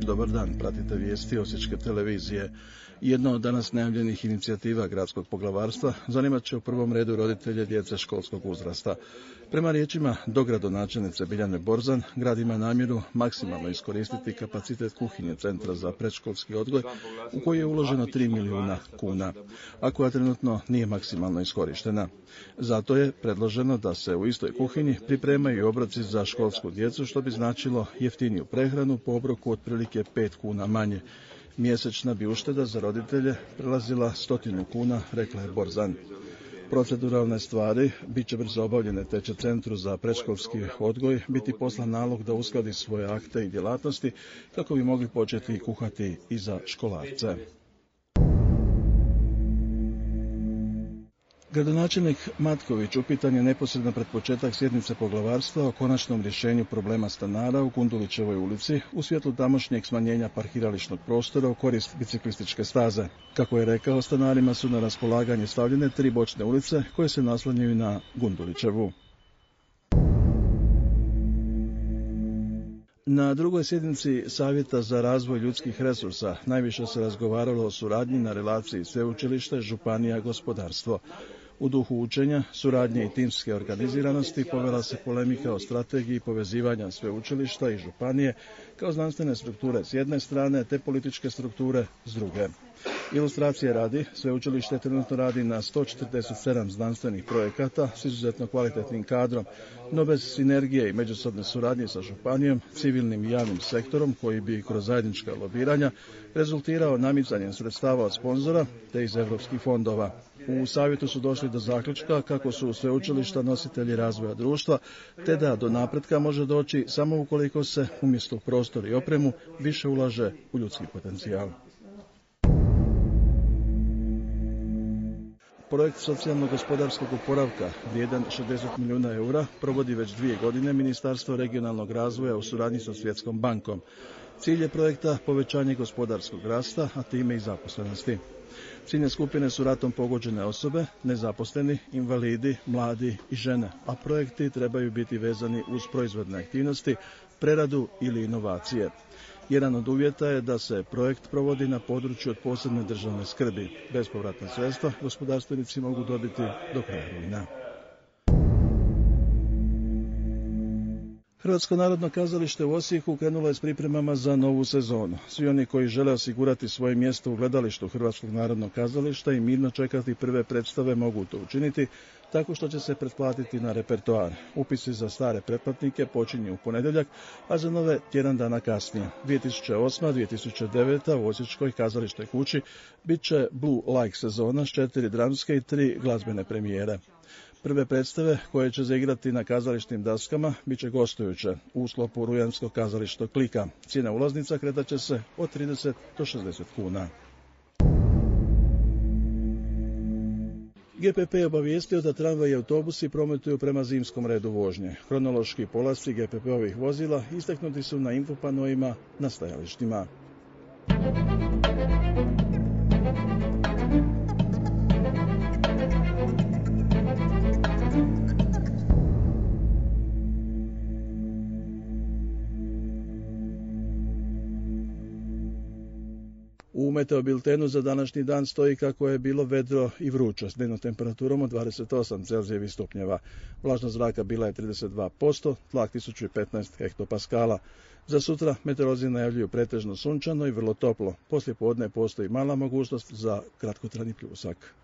Dobar dan, pratite vijesti Osječke televizije. Jedna od danas najavljenih inicijativa gradskog poglavarstva zanimat će u prvom redu roditelje djece školskog uzrasta. Prema riječima dogradonačelnice Biljane Borzan, grad ima namjeru maksimalno iskoristiti kapacitet kuhinje Centra za predškolski odgoj, u koji je uloženo 3 milijuna kuna, a koja trenutno nije maksimalno iskorištena. Zato je predloženo da se u istoj kuhinji pripremaju obroci za školsku djecu, što bi značilo jeftiniju prehranu po obroku otprilike 5 kuna manje. Mjesečna bi ušteda za roditelje prelazila 100 kuna, rekla je Borzan. Proceduralne stvari bit će brzo obavljene, te će Centru za predškolski odgoj biti poslan nalog da uskladi svoje akte i djelatnosti kako bi mogli početi kuhati i za školarce. Gradonačelnik Matković upitan je neposredno pred početak sjednice poglavarstva o konačnom rješenju problema stanara u Gundulićevoj ulici u svjetlu tamošnjeg smanjenja parkirališnog prostora u korist biciklističke staze. Kako je rekao, stanarima su na raspolaganje stavljene 3 bočne ulice koje se naslanjaju na Gundulićevu. Na drugoj sjednici Savjeta za razvoj ljudskih resursa najviše se razgovaralo o suradnji na relaciji sveučilište, županija, gospodarstvo. U duhu učenja, suradnje i timske organiziranosti povela se polemika o strategiji povezivanja sveučilišta i županije kao znanstvene strukture s jedne strane te političke strukture s druge. Ilustracije radi, sveučilište trenutno radi na 147 znanstvenih projekata s izuzetno kvalitetnim kadrom, no bez sinergije i međusobne suradnje sa županijom, civilnim i javnim sektorom koji bi kroz zajednička lobiranja rezultirao namicanjem sredstava od sponzora te iz europskih fondova. U savjetu su došli do zaključka kako su sveučilišta nositelji razvoja društva, te da do napretka može doći samo ukoliko se umjesto prostor i opremu više ulaže u ljudski potencijal. Projekt socijalno-gospodarskog oporavka, vrijedan 60 milijuna eura, provodi već 2 godine Ministarstvo regionalnog razvoja u suradnji sa Svjetskom bankom. Cilj je projekta povećanje gospodarskog rasta, a time i zaposlenosti. Ciljne skupine su ratom pogođene osobe, nezaposleni, invalidi, mladi i žene, a projekti trebaju biti vezani uz proizvodne aktivnosti, preradu ili inovacije. Jedan od uvjeta je da se projekt provodi na području od posebne državne skrbi. Bespovratna sredstva gospodarstvenici mogu dobiti do kraja rujna. Hrvatsko narodno kazalište u Osijeku krenulo je s pripremama za novu sezonu. Svi oni koji žele osigurati svoje mjesto u gledalištu Hrvatskog narodnog kazališta i mirno čekati prve predstave mogu to učiniti tako što će se pretplatiti na repertoar. Upisi za stare pretplatnike počinju u ponedjeljak, a za nove tjedan dana kasnije. 2008-2009 u Osječkoj kazališnoj kući bit će Blue Like sezona s 4 dramske i 3 glazbene premijere. Prve predstave koje će zaigrati na kazališnim daskama bit će gostujuće u sklopu rujanskog kazališnog klika. Cijena ulaznica kretat će se od 30 do 60 kuna. GPP je obavijestio da tramvaj i autobusi prometuju prema zimskom redu vožnje. Kronološki polasci GPP-ovih vozila istaknuti su na infopanoima na stajalištima. U meteobiltenu za današnji dan stoji kako je bilo vedro i vruće s dnevnom temperaturom od 28 Celzijevih stupnjeva. Vlažnost zraka bila je 32%, tlak 1015 hektopaskala. Za sutra meteorolozi najavljuju pretežno sunčano i vrlo toplo. Poslije podne postoji mala mogućnost za kratkotrajni pljusak.